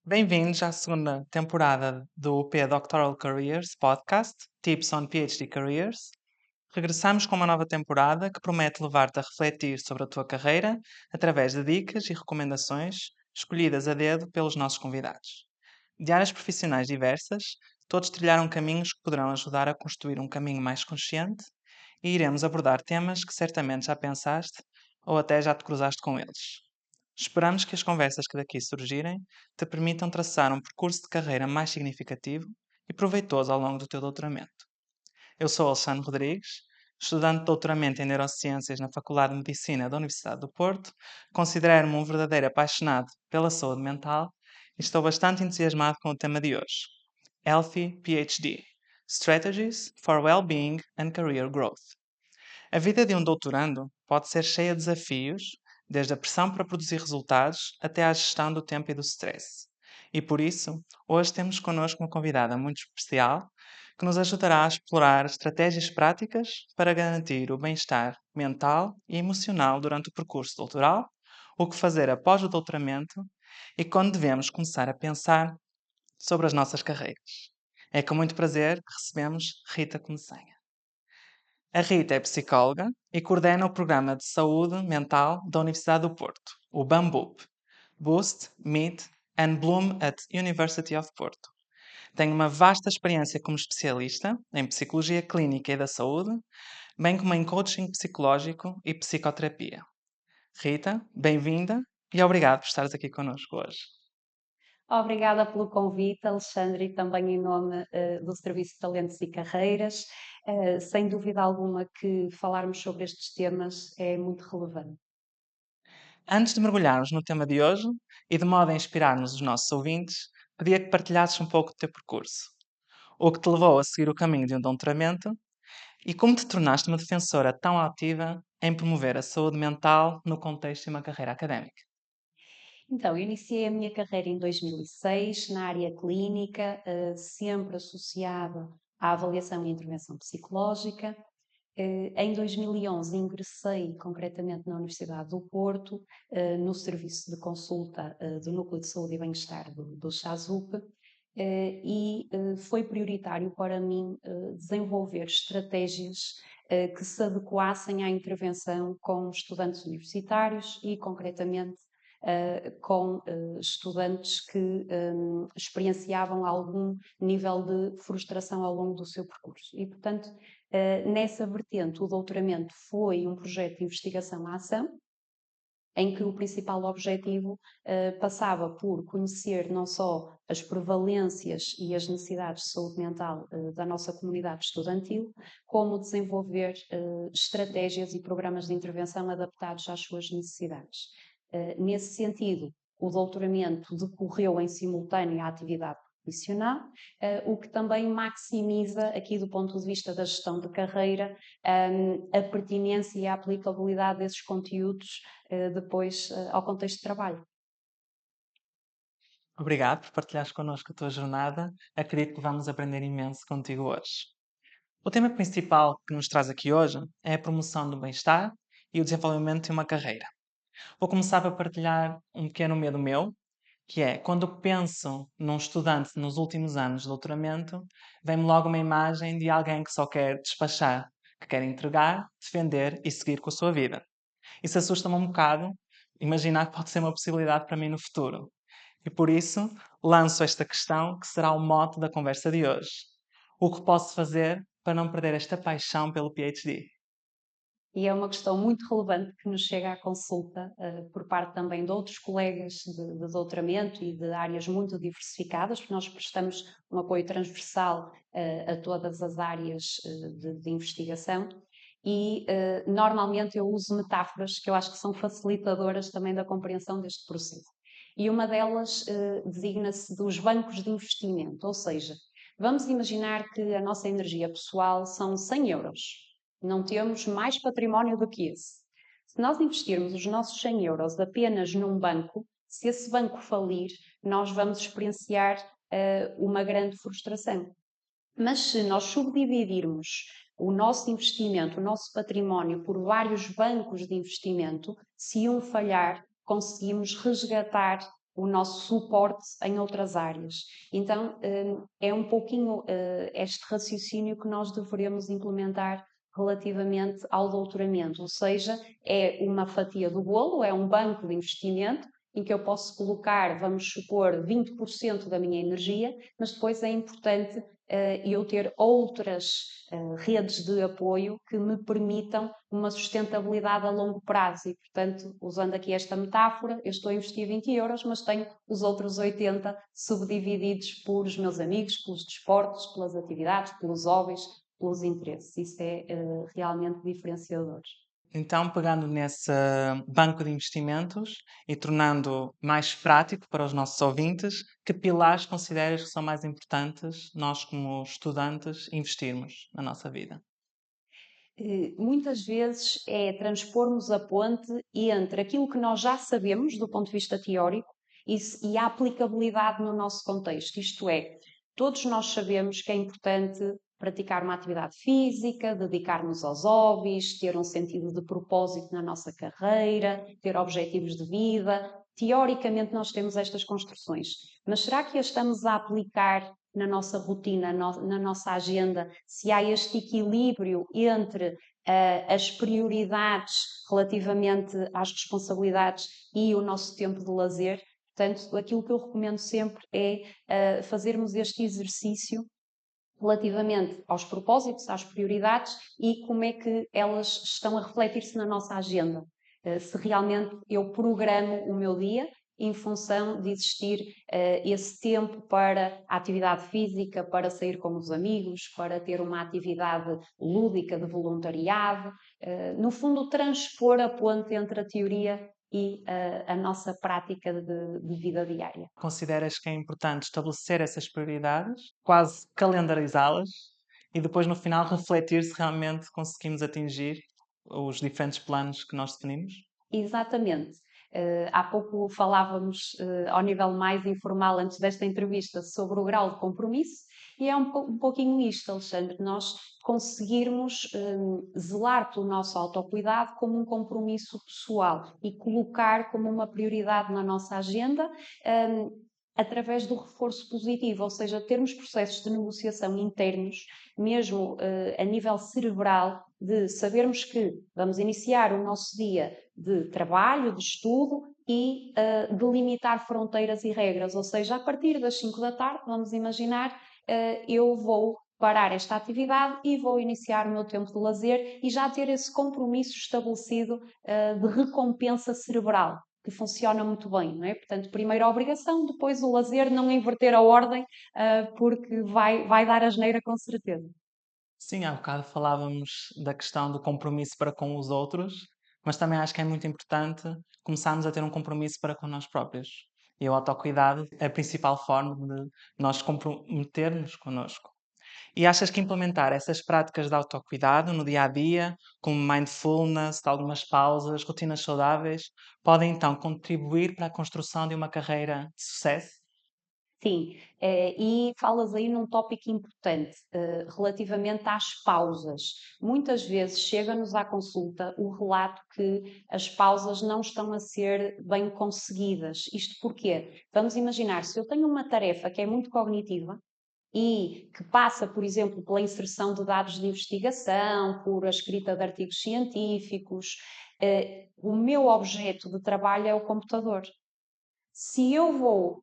Bem-vindos à segunda temporada do UP Doctoral Careers Podcast, Tips on PhD Careers. Regressamos com uma nova temporada que promete levar-te a refletir sobre a tua carreira através de dicas e recomendações escolhidas a dedo pelos nossos convidados. De áreas profissionais diversas, todos trilharam caminhos que poderão ajudar a construir um caminho mais consciente e iremos abordar temas que certamente já pensaste ou até já te cruzaste com eles. Esperamos que as conversas que daqui surgirem te permitam traçar um percurso de carreira mais significativo e proveitoso ao longo do teu doutoramento. Eu sou Alexandre Rodrigues, estudante de doutoramento em Neurociências na Faculdade de Medicina da Universidade do Porto, considero-me um verdadeiro apaixonado pela saúde mental e estou bastante entusiasmado com o tema de hoje: Healthy PhD – Strategies for Well-being and Career Growth. A vida de um doutorando pode ser cheia de desafios, desde a pressão para produzir resultados até à gestão do tempo e do stress. E por isso, hoje temos connosco uma convidada muito especial que nos ajudará a explorar estratégias práticas para garantir o bem-estar mental e emocional durante o percurso doutoral, o que fazer após o doutoramento e quando devemos começar a pensar sobre as nossas carreiras. É com muito prazer que recebemos Rita Começanha. A Rita é psicóloga e coordena o Programa de Saúde Mental da Universidade do Porto, o BAMBUP, Boost, Meet and Bloom at University of Porto. Tem uma vasta experiência como especialista em psicologia clínica e da saúde, bem como em coaching psicológico e psicoterapia. Rita, bem-vinda e obrigado por estares aqui connosco hoje. Obrigada pelo convite, Alexandre, e também em nome do Serviço de Talentos e Carreiras. Sem dúvida alguma que falarmos sobre estes temas é muito relevante. Antes de mergulharmos no tema de hoje e de modo a inspirarmos os nossos ouvintes, pedia que partilhasses um pouco do teu percurso. O que te levou a seguir o caminho de um doutoramento e como te tornaste uma defensora tão ativa em promover a saúde mental no contexto de uma carreira académica. Então, eu iniciei a minha carreira em 2006 na área clínica, sempre associada à avaliação e intervenção psicológica. Em 2011 ingressei concretamente na Universidade do Porto, no serviço de consulta do Núcleo de Saúde e Bem-Estar do CHASUP, foi prioritário para mim desenvolver estratégias que se adequassem à intervenção com estudantes universitários e, concretamente, com estudantes que experienciavam algum nível de frustração ao longo do seu percurso. E, portanto, nessa vertente, o doutoramento foi um projeto de investigação à ação, em que o principal objetivo passava por conhecer não só as prevalências e as necessidades de saúde mental da nossa comunidade estudantil, como desenvolver estratégias e programas de intervenção adaptados às suas necessidades. Nesse sentido, o doutoramento decorreu em simultâneo à atividade profissional, o que também maximiza, aqui do ponto de vista da gestão de carreira, a pertinência e a aplicabilidade desses conteúdos depois ao contexto de trabalho. Obrigado por partilhares connosco a tua jornada. Acredito que vamos aprender imenso contigo hoje. O tema principal que nos traz aqui hoje é a promoção do bem-estar e o desenvolvimento de uma carreira. Vou começar por partilhar um pequeno medo meu, que é, quando penso num estudante nos últimos anos de doutoramento, vem-me logo uma imagem de alguém que só quer despachar, que quer entregar, defender e seguir com a sua vida. Isso assusta-me um bocado, imaginar que pode ser uma possibilidade para mim no futuro. E por isso, lanço esta questão que será o mote da conversa de hoje. O que posso fazer para não perder esta paixão pelo PhD? E é uma questão muito relevante que nos chega à consulta por parte também de outros colegas de doutoramento e de áreas muito diversificadas, porque nós prestamos um apoio transversal a todas as áreas de investigação. E normalmente eu uso metáforas que eu acho que são facilitadoras também da compreensão deste processo. E uma delas designa-se dos bancos de investimento, ou seja, vamos imaginar que a nossa energia pessoal são 100 euros. Não temos mais património do que esse. Se nós investirmos os nossos 100 euros apenas num banco, se esse banco falir, nós vamos experienciar uma grande frustração. Mas se nós subdividirmos o nosso investimento, o nosso património por vários bancos de investimento, se um falhar, conseguimos resgatar o nosso suporte em outras áreas. Então, é um pouquinho este raciocínio que nós devemos implementar relativamente ao doutoramento, ou seja, é uma fatia do bolo, é um banco de investimento em que eu posso colocar, vamos supor, 20% da minha energia, mas depois é importante eu ter outras redes de apoio que me permitam uma sustentabilidade a longo prazo. E, portanto, usando aqui esta metáfora, eu estou a investir 20 euros, mas tenho os outros 80 subdivididos por os meus amigos, pelos desportos, pelas atividades, pelos hobbies, pelos interesses. Isso é realmente diferenciador. Então, pegando nesse banco de investimentos e tornando mais prático para os nossos ouvintes, que pilares consideras que são mais importantes nós, como estudantes, investirmos na nossa vida? Muitas vezes é transpormos a ponte entre aquilo que nós já sabemos do ponto de vista teórico e a aplicabilidade no nosso contexto. Isto é, todos nós sabemos que é importante praticar uma atividade física, dedicar-nos aos hobbies, ter um sentido de propósito na nossa carreira, ter objetivos de vida. Teoricamente, nós temos estas construções, mas será que as estamos a aplicar na nossa rotina, na nossa agenda, se há este equilíbrio entre as prioridades relativamente às responsabilidades e o nosso tempo de lazer? Portanto, aquilo que eu recomendo sempre é fazermos este exercício relativamente aos propósitos, às prioridades e como é que elas estão a refletir-se na nossa agenda. Se realmente eu programo o meu dia em função de existir esse tempo para a atividade física, para sair com os amigos, para ter uma atividade lúdica de voluntariado. No fundo, transpor a ponte entre a teoria e a nossa prática de vida diária. Consideras que é importante estabelecer essas prioridades, quase calendarizá-las e depois no final refletir se realmente conseguimos atingir os diferentes planos que nós definimos? Exatamente. Há pouco falávamos, ao nível mais informal, antes desta entrevista, sobre o grau de compromisso, e é um pouquinho isto, Alexandre, nós conseguirmos zelar pelo nosso autocuidado como um compromisso pessoal e colocar como uma prioridade na nossa agenda, através do reforço positivo, ou seja, termos processos de negociação internos, mesmo a nível cerebral, de sabermos que vamos iniciar o nosso dia de trabalho, de estudo e delimitar fronteiras e regras, ou seja, a partir das 5 da tarde, vamos imaginar, eu vou parar esta atividade e vou iniciar o meu tempo de lazer e já ter esse compromisso estabelecido de recompensa cerebral, que funciona muito bem, não é? Portanto, primeiro a obrigação, depois o lazer, não inverter a ordem, porque vai dar asneira com certeza. Sim, há bocado falávamos da questão do compromisso para com os outros, mas também acho que é muito importante começarmos a ter um compromisso para com nós próprios. E o autocuidado é a principal forma de nós comprometermos connosco. E achas que implementar essas práticas de autocuidado no dia a dia, como mindfulness, de algumas pausas, rotinas saudáveis, podem então contribuir para a construção de uma carreira de sucesso? Sim, e falas aí num tópico importante, relativamente às pausas. Muitas vezes chega-nos à consulta o relato que as pausas não estão a ser bem conseguidas. Isto porquê? Vamos imaginar, se eu tenho uma tarefa que é muito cognitiva, e que passa, por exemplo, pela inserção de dados de investigação, por a escrita de artigos científicos, o meu objeto de trabalho é o computador. Se eu vou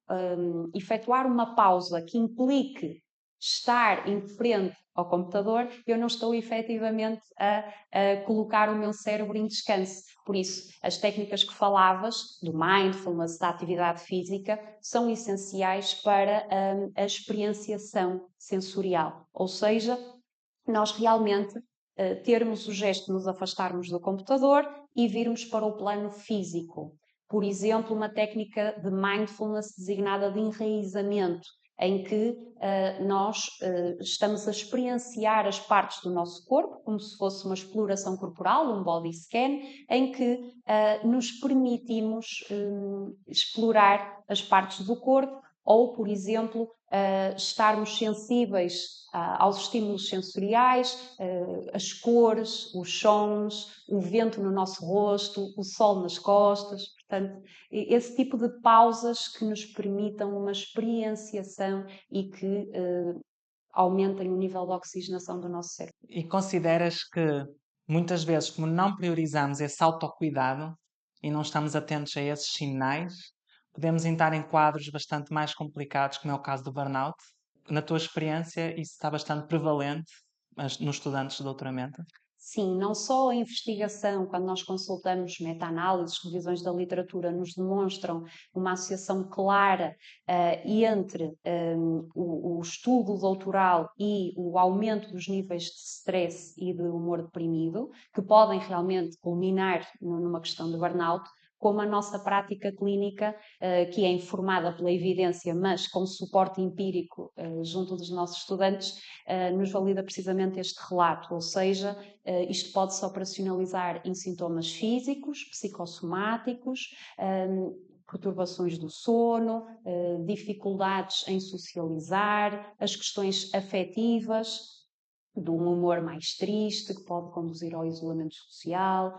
efetuar uma pausa que implique estar em frente ao computador, eu não estou efetivamente a colocar o meu cérebro em descanso. Por isso, as técnicas que falavas, do mindfulness, da atividade física, são essenciais para a experienciação sensorial. Ou seja, nós realmente termos o gesto de nos afastarmos do computador e virmos para o plano físico. Por exemplo, uma técnica de mindfulness designada de enraizamento, em que nós estamos a experienciar as partes do nosso corpo, como se fosse uma exploração corporal, um body scan, em que nos permitimos explorar as partes do corpo ou, por exemplo, estarmos sensíveis aos estímulos sensoriais, as cores, os sons, o vento no nosso rosto, o sol nas costas. Portanto, esse tipo de pausas que nos permitam uma experienciação e que aumentem o nível de oxigenação do nosso cérebro. E consideras que muitas vezes, como não priorizamos esse autocuidado e não estamos atentos a esses sinais, podemos entrar em quadros bastante mais complicados, como é o caso do burnout? Na tua experiência, isso está bastante prevalente nos estudantes de doutoramento? Sim, não só a investigação, quando nós consultamos meta-análises, revisões da literatura, nos demonstram uma associação clara entre o estudo doutoral e o aumento dos níveis de stress e de humor deprimido, que podem realmente culminar numa questão de burnout, como a nossa prática clínica, que é informada pela evidência, mas com suporte empírico junto dos nossos estudantes, nos valida precisamente este relato, ou seja, isto pode-se operacionalizar em sintomas físicos, psicossomáticos, perturbações do sono, dificuldades em socializar, as questões afetivas, de um humor mais triste, que pode conduzir ao isolamento social,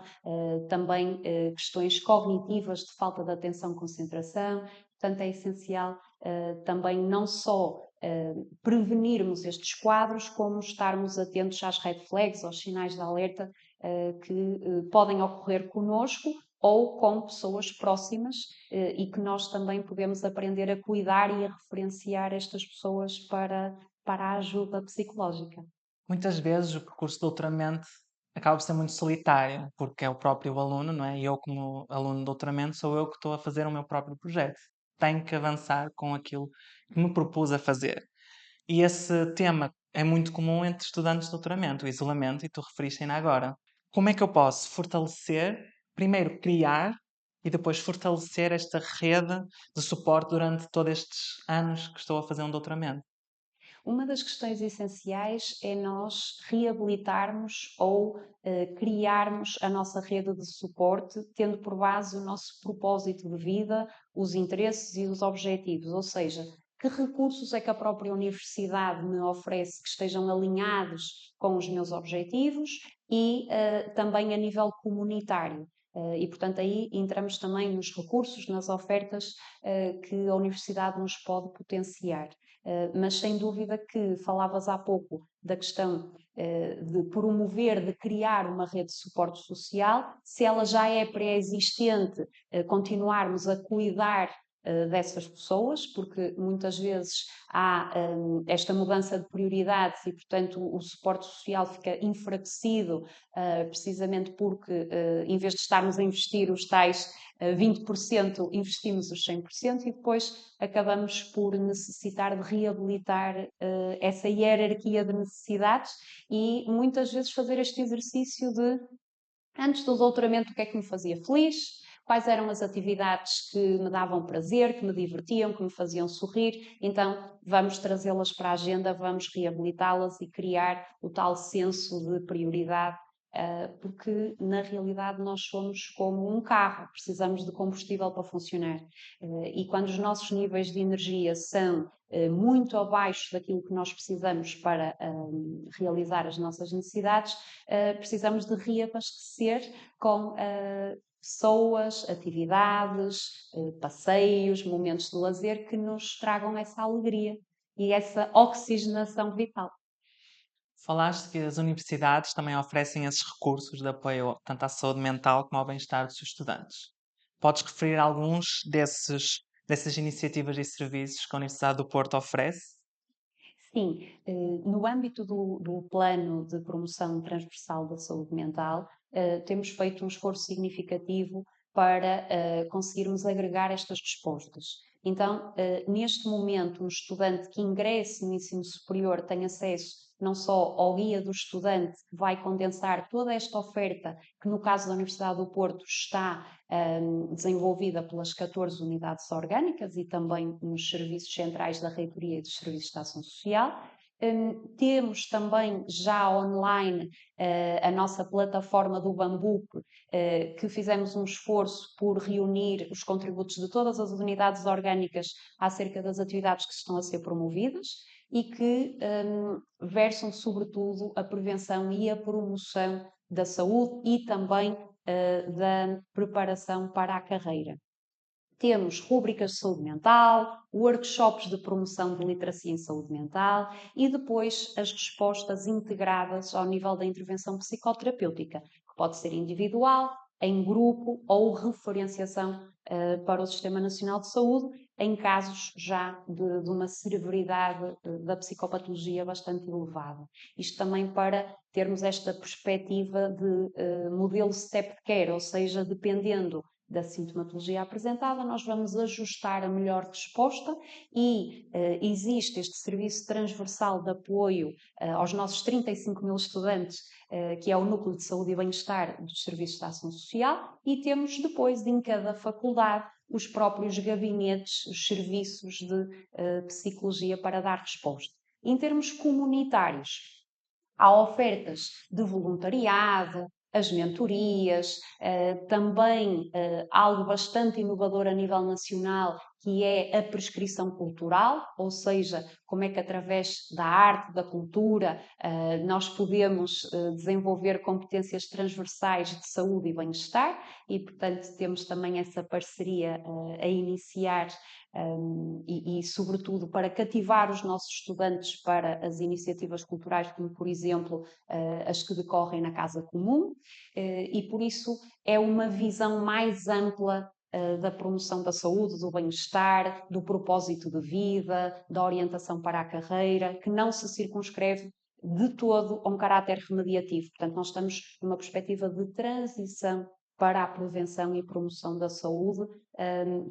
também questões cognitivas de falta de atenção e concentração. Portanto, é essencial também não só prevenirmos estes quadros, como estarmos atentos às red flags, aos sinais de alerta que podem ocorrer conosco ou com pessoas próximas e que nós também podemos aprender a cuidar e a referenciar estas pessoas para a ajuda psicológica. Muitas vezes o percurso de doutoramento acaba por ser muito solitário, porque é o próprio aluno, não é? E eu, como aluno de doutoramento, sou eu que estou a fazer o meu próprio projeto. Tenho que avançar com aquilo que me propus a fazer. E esse tema é muito comum entre estudantes de doutoramento, o isolamento, e tu referiste ainda agora. Como é que eu posso fortalecer, primeiro criar e depois fortalecer esta rede de suporte durante todos estes anos que estou a fazer um doutoramento? Uma das questões essenciais é nós reabilitarmos ou criarmos a nossa rede de suporte, tendo por base o nosso propósito de vida, os interesses e os objetivos, ou seja, que recursos é que a própria universidade me oferece que estejam alinhados com os meus objetivos e também a nível comunitário. E, portanto, aí entramos também nos recursos, nas ofertas que a universidade nos pode potenciar. Mas sem dúvida que falavas há pouco da questão de promover, de criar uma rede de suporte social, se ela já é pré-existente, continuarmos a cuidar dessas pessoas, porque muitas vezes há esta mudança de prioridades e, portanto, o suporte social fica enfraquecido, precisamente porque, em vez de estarmos a investir os tais 20%, investimos os 100% e depois acabamos por necessitar de reabilitar essa hierarquia de necessidades e muitas vezes fazer este exercício de, antes do doutoramento, o que é que me fazia feliz, quais eram as atividades que me davam prazer, que me divertiam, que me faziam sorrir. Então, vamos trazê-las para a agenda, vamos reabilitá-las e criar o tal senso de prioridade, porque na realidade nós somos como um carro, precisamos de combustível para funcionar. E quando os nossos níveis de energia são muito abaixo daquilo que nós precisamos para realizar as nossas necessidades, precisamos de reabastecer com pessoas, atividades, passeios, momentos de lazer que nos tragam essa alegria e essa oxigenação vital. Falaste que as universidades também oferecem esses recursos de apoio tanto à saúde mental como ao bem-estar dos seus estudantes. Podes referir alguns dessas iniciativas e serviços que a Universidade do Porto oferece? Sim, no âmbito do plano de promoção transversal da saúde mental, temos feito um esforço significativo para conseguirmos agregar estas respostas. Então, neste momento, um estudante que ingresse no ensino superior tem acesso não só ao guia do estudante, que vai condensar toda esta oferta, que no caso da Universidade do Porto está desenvolvida pelas 14 unidades orgânicas e também nos serviços centrais da reitoria e dos serviços de ação social, Temos também já online a nossa plataforma do Bambup, que fizemos um esforço por reunir os contributos de todas as unidades orgânicas acerca das atividades que estão a ser promovidas e que versam sobretudo a prevenção e a promoção da saúde e também da preparação para a carreira. Temos rúbricas de saúde mental, workshops de promoção de literacia em saúde mental e depois as respostas integradas ao nível da intervenção psicoterapêutica, que pode ser individual, em grupo ou referenciação para o Sistema Nacional de Saúde, em casos já de uma severidade da psicopatologia bastante elevada. Isto também para termos esta perspectiva de modelo step care, ou seja, dependendo da sintomatologia apresentada, nós vamos ajustar a melhor resposta e existe este serviço transversal de apoio aos nossos 35 mil estudantes, que é o Núcleo de Saúde e Bem-Estar dos Serviços de Ação Social, e temos depois em cada faculdade os próprios gabinetes, os serviços de psicologia para dar resposta. Em termos comunitários, há ofertas de voluntariado, as mentorias, também algo bastante inovador a nível nacional, que é a prescrição cultural, ou seja, como é que através da arte, da cultura, nós podemos desenvolver competências transversais de saúde e bem-estar e, portanto, temos também essa parceria a iniciar sobretudo, para cativar os nossos estudantes para as iniciativas culturais, como, por exemplo, as que decorrem na Casa Comum, e por isso é uma visão mais ampla da promoção da saúde, do bem-estar, do propósito de vida, da orientação para a carreira, que não se circunscreve de todo a um caráter remediativo. Portanto, nós estamos numa perspectiva de transição para a prevenção e promoção da saúde,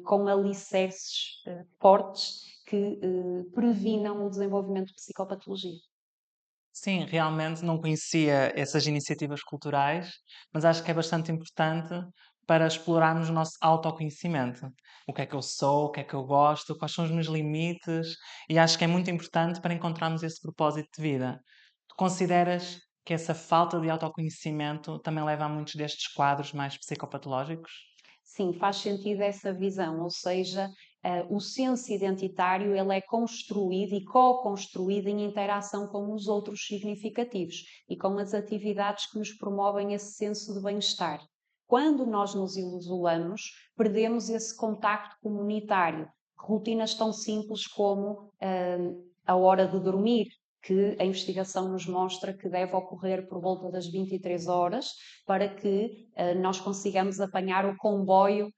com alicerces fortes que previnam o desenvolvimento de psicopatologia. Sim, realmente não conhecia essas iniciativas culturais, mas acho que é bastante importante para explorarmos o nosso autoconhecimento. O que é que eu sou, o que é que eu gosto, quais são os meus limites, e acho que é muito importante para encontrarmos esse propósito de vida. Tu consideras que essa falta de autoconhecimento também leva a muitos destes quadros mais psicopatológicos? Sim, faz sentido essa visão, ou seja, o senso identitário ele é construído e co-construído em interação com os outros significativos e com as atividades que nos promovem esse senso de bem-estar. Quando nós nos isolamos, perdemos esse contacto comunitário. Rotinas tão simples como a hora de dormir, que a investigação nos mostra que deve ocorrer por volta das 23 horas, para que nós consigamos apanhar o comboio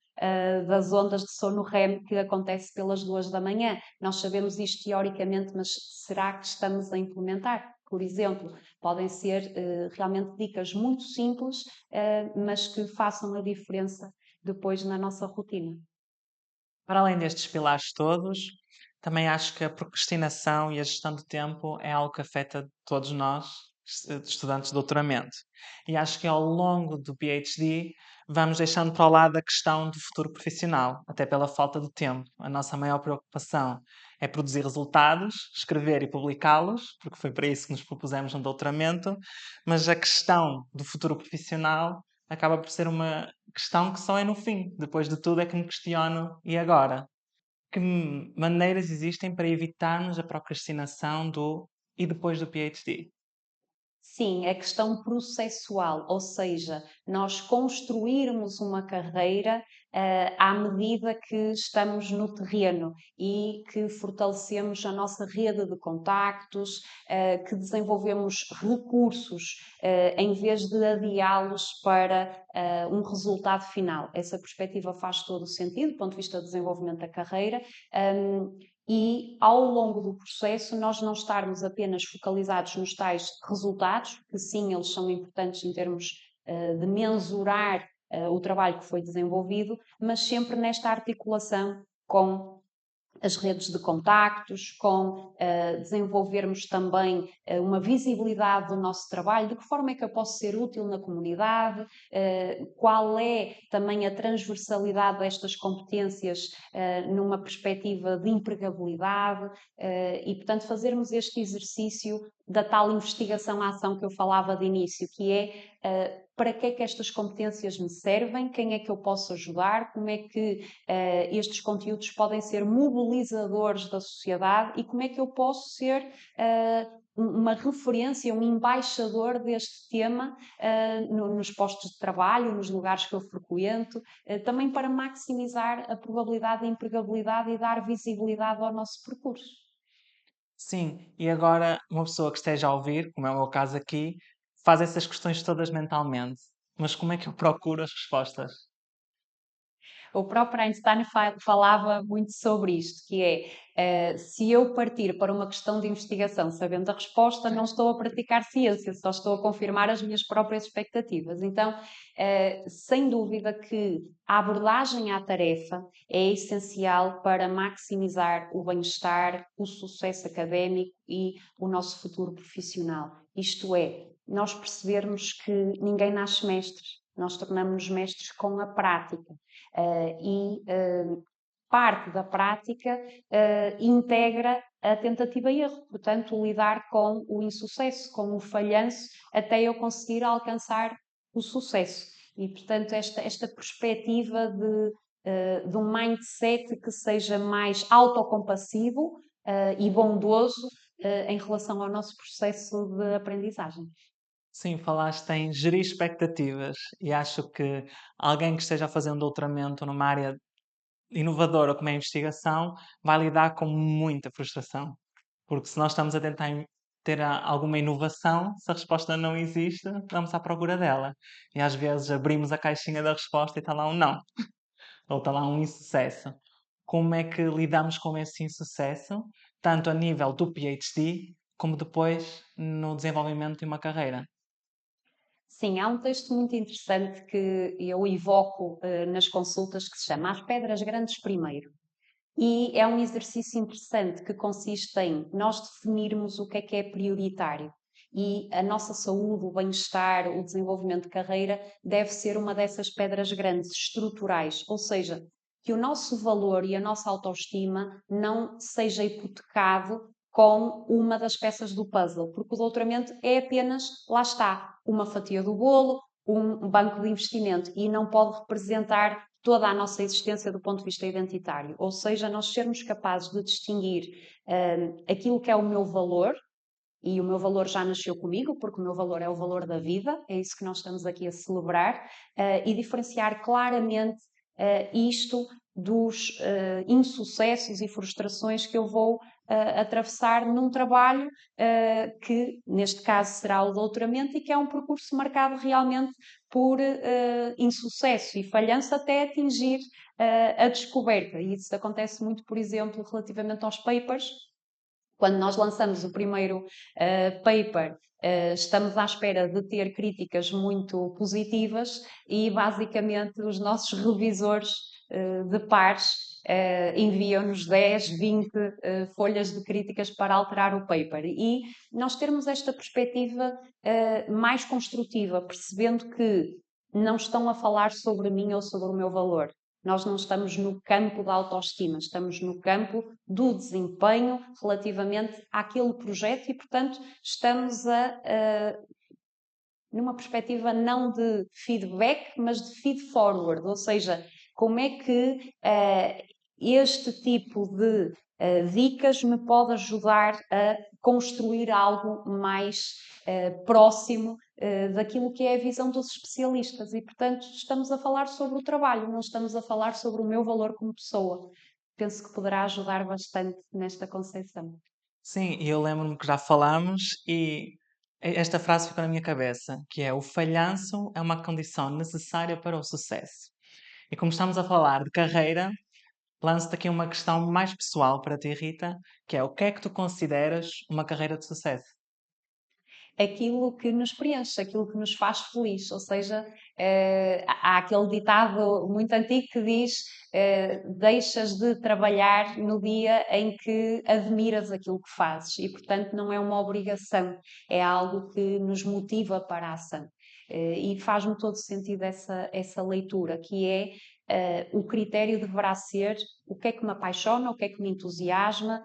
das ondas de sono REM que acontece pelas 2 da manhã. Nós sabemos isto teoricamente, mas será que estamos a implementar? Por exemplo, podem ser realmente dicas muito simples, mas que façam a diferença depois na nossa rotina. Para além destes pilares todos, também acho que a procrastinação e a gestão do tempo é algo que afeta todos nós, estudantes de doutoramento. E acho que ao longo do PhD vamos deixando para o lado a questão do futuro profissional, até pela falta de tempo. A nossa maior preocupação é produzir resultados, escrever e publicá-los, porque foi para isso que nos propusemos no doutoramento, mas a questão do futuro profissional acaba por ser uma questão que só é no fim. Depois de tudo é que me questiono, e agora? Que maneiras existem para evitarmos a procrastinação do e depois do PhD? Sim, a questão processual, ou seja, nós construirmos uma carreira à medida que estamos no terreno e que fortalecemos a nossa rede de contactos, que desenvolvemos recursos em vez de adiá-los para um resultado final. Essa perspectiva faz todo o sentido do ponto de vista do desenvolvimento da carreira. E ao longo do processo nós não estarmos apenas focalizados nos tais resultados, que sim, eles são importantes em termos de mensurar o trabalho que foi desenvolvido, mas sempre nesta articulação com as redes de contactos, com desenvolvermos também uma visibilidade do nosso trabalho, de que forma é que eu posso ser útil na comunidade, qual é também a transversalidade destas competências numa perspectiva de empregabilidade e, portanto, fazermos este exercício da tal investigação-ação que eu falava de início, que é para que é que estas competências me servem, quem é que eu posso ajudar, como é que estes conteúdos podem ser mobilizadores da sociedade e como é que eu posso ser uma referência, um embaixador deste tema nos postos de trabalho, nos lugares que eu frequento, também para maximizar a probabilidade de empregabilidade e dar visibilidade ao nosso percurso. Sim, e agora uma pessoa que esteja a ouvir, como é o meu caso aqui, faz essas questões todas mentalmente. Mas como é que eu procuro as respostas? O próprio Einstein falava muito sobre isto, que é, se eu partir para uma questão de investigação sabendo a resposta, não estou a praticar ciência, só estou a confirmar as minhas próprias expectativas. Então, sem dúvida que a abordagem à tarefa é essencial para maximizar o bem-estar, o sucesso académico e o nosso futuro profissional. Isto é, nós percebermos que ninguém nasce mestre, nós tornamos-nos mestres com a prática. Parte da prática integra a tentativa e erro, portanto, lidar com o insucesso, com o falhanço, até eu conseguir alcançar o sucesso. E, portanto, esta perspectiva de um mindset que seja mais autocompassivo e bondoso em relação ao nosso processo de aprendizagem. Sim, falaste em gerir expectativas e acho que alguém que esteja a fazer um doutoramento numa área inovadora como é a investigação vai lidar com muita frustração. Porque se nós estamos a tentar ter alguma inovação, se a resposta não existe, vamos à procura dela. E às vezes abrimos a caixinha da resposta e está lá um não, ou está lá um insucesso. Como é que lidamos com esse insucesso, tanto a nível do PhD, como depois no desenvolvimento de uma carreira? Sim, há um texto muito interessante que eu evoco nas consultas que se chama As Pedras Grandes Primeiro. E é um exercício interessante que consiste em nós definirmos o que é prioritário. E a nossa saúde, o bem-estar, o desenvolvimento de carreira deve ser uma dessas pedras grandes, estruturais, ou seja, que o nosso valor e a nossa autoestima não seja hipotecado com uma das peças do puzzle, porque o doutoramento é apenas, lá está, uma fatia do bolo, um banco de investimento e não pode representar toda a nossa existência do ponto de vista identitário. Ou seja, nós sermos capazes de distinguir aquilo que é o meu valor, e o meu valor já nasceu comigo, porque o meu valor é o valor da vida, é isso que nós estamos aqui a celebrar, e diferenciar claramente isto dos insucessos e frustrações que eu vou atravessar num trabalho que, neste caso, será o doutoramento e que é um percurso marcado realmente por insucesso e falhança até atingir a descoberta. E isso acontece muito, por exemplo, relativamente aos papers. Quando nós lançamos o primeiro paper, estamos à espera de ter críticas muito positivas e, basicamente, os nossos revisores de pares enviam-nos 10, 20 folhas de críticas para alterar o paper. E nós termos esta perspectiva mais construtiva, percebendo que não estão a falar sobre mim ou sobre o meu valor. Nós não estamos no campo da autoestima, estamos no campo do desempenho relativamente àquele projeto e, portanto, estamos numa perspectiva não de feedback, mas de feed forward, ou seja, como é que este tipo de dicas me pode ajudar a construir algo mais próximo daquilo que é a visão dos especialistas e, portanto, estamos a falar sobre o trabalho, não estamos a falar sobre o meu valor como pessoa. Penso que poderá ajudar bastante nesta concepção. Sim, e eu lembro-me que já falámos e esta frase ficou na minha cabeça, que é: o falhanço é uma condição necessária para o sucesso. E como estamos a falar de carreira, lanço-te aqui uma questão mais pessoal para ti, Rita, que é: o que é que tu consideras uma carreira de sucesso? aquilo que nos preenche, aquilo que nos faz feliz. Ou seja, há aquele ditado muito antigo que diz: deixas de trabalhar no dia em que admiras aquilo que fazes, e portanto não é uma obrigação, é algo que nos motiva para a ação. E faz-me todo sentido essa leitura, que é o critério deverá ser o que é que me apaixona, o que é que me entusiasma,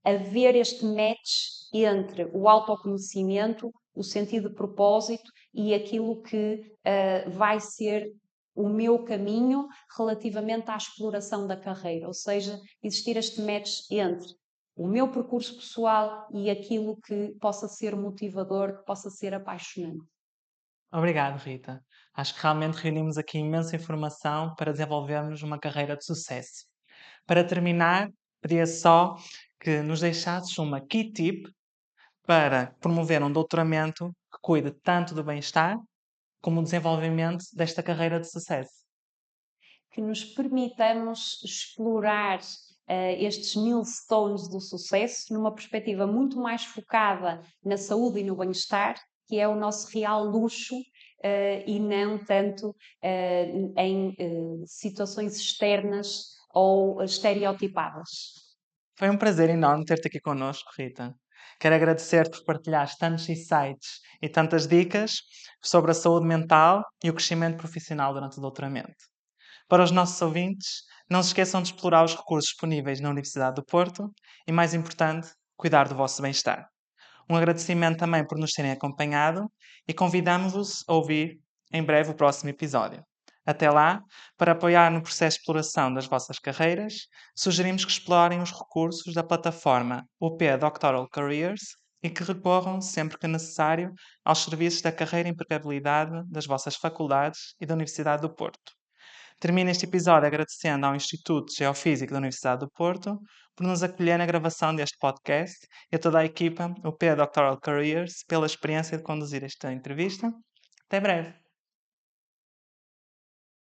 haver este match entre o autoconhecimento, o sentido de propósito e aquilo que vai ser o meu caminho relativamente à exploração da carreira, ou seja, existir este match entre o meu percurso pessoal e aquilo que possa ser motivador, que possa ser apaixonante. Obrigado, Rita. Acho que realmente reunimos aqui imensa informação para desenvolvermos uma carreira de sucesso. Para terminar, pedia só que nos deixasses uma key tip para promover um doutoramento que cuide tanto do bem-estar como do desenvolvimento desta carreira de sucesso. Que nos permitamos explorar estes milestones do sucesso numa perspectiva muito mais focada na saúde e no bem-estar, que é o nosso real luxo, e não tanto em situações externas ou estereotipadas. Foi um prazer enorme ter-te aqui connosco, Rita. Quero agradecer-te por partilhares tantos insights e tantas dicas sobre a saúde mental e o crescimento profissional durante o doutoramento. Para os nossos ouvintes, não se esqueçam de explorar os recursos disponíveis na Universidade do Porto e, mais importante, cuidar do vosso bem-estar. Um agradecimento também por nos terem acompanhado e convidamos-vos a ouvir em breve o próximo episódio. Até lá, para apoiar no processo de exploração das vossas carreiras, sugerimos que explorem os recursos da plataforma UP Doctoral Careers e que recorram, sempre que necessário, aos serviços da carreira e empregabilidade das vossas faculdades e da Universidade do Porto. Termino este episódio agradecendo ao Instituto Geofísico da Universidade do Porto por nos acolher na gravação deste podcast e a toda a equipa, o P Doctoral Careers, pela experiência de conduzir esta entrevista. Até breve!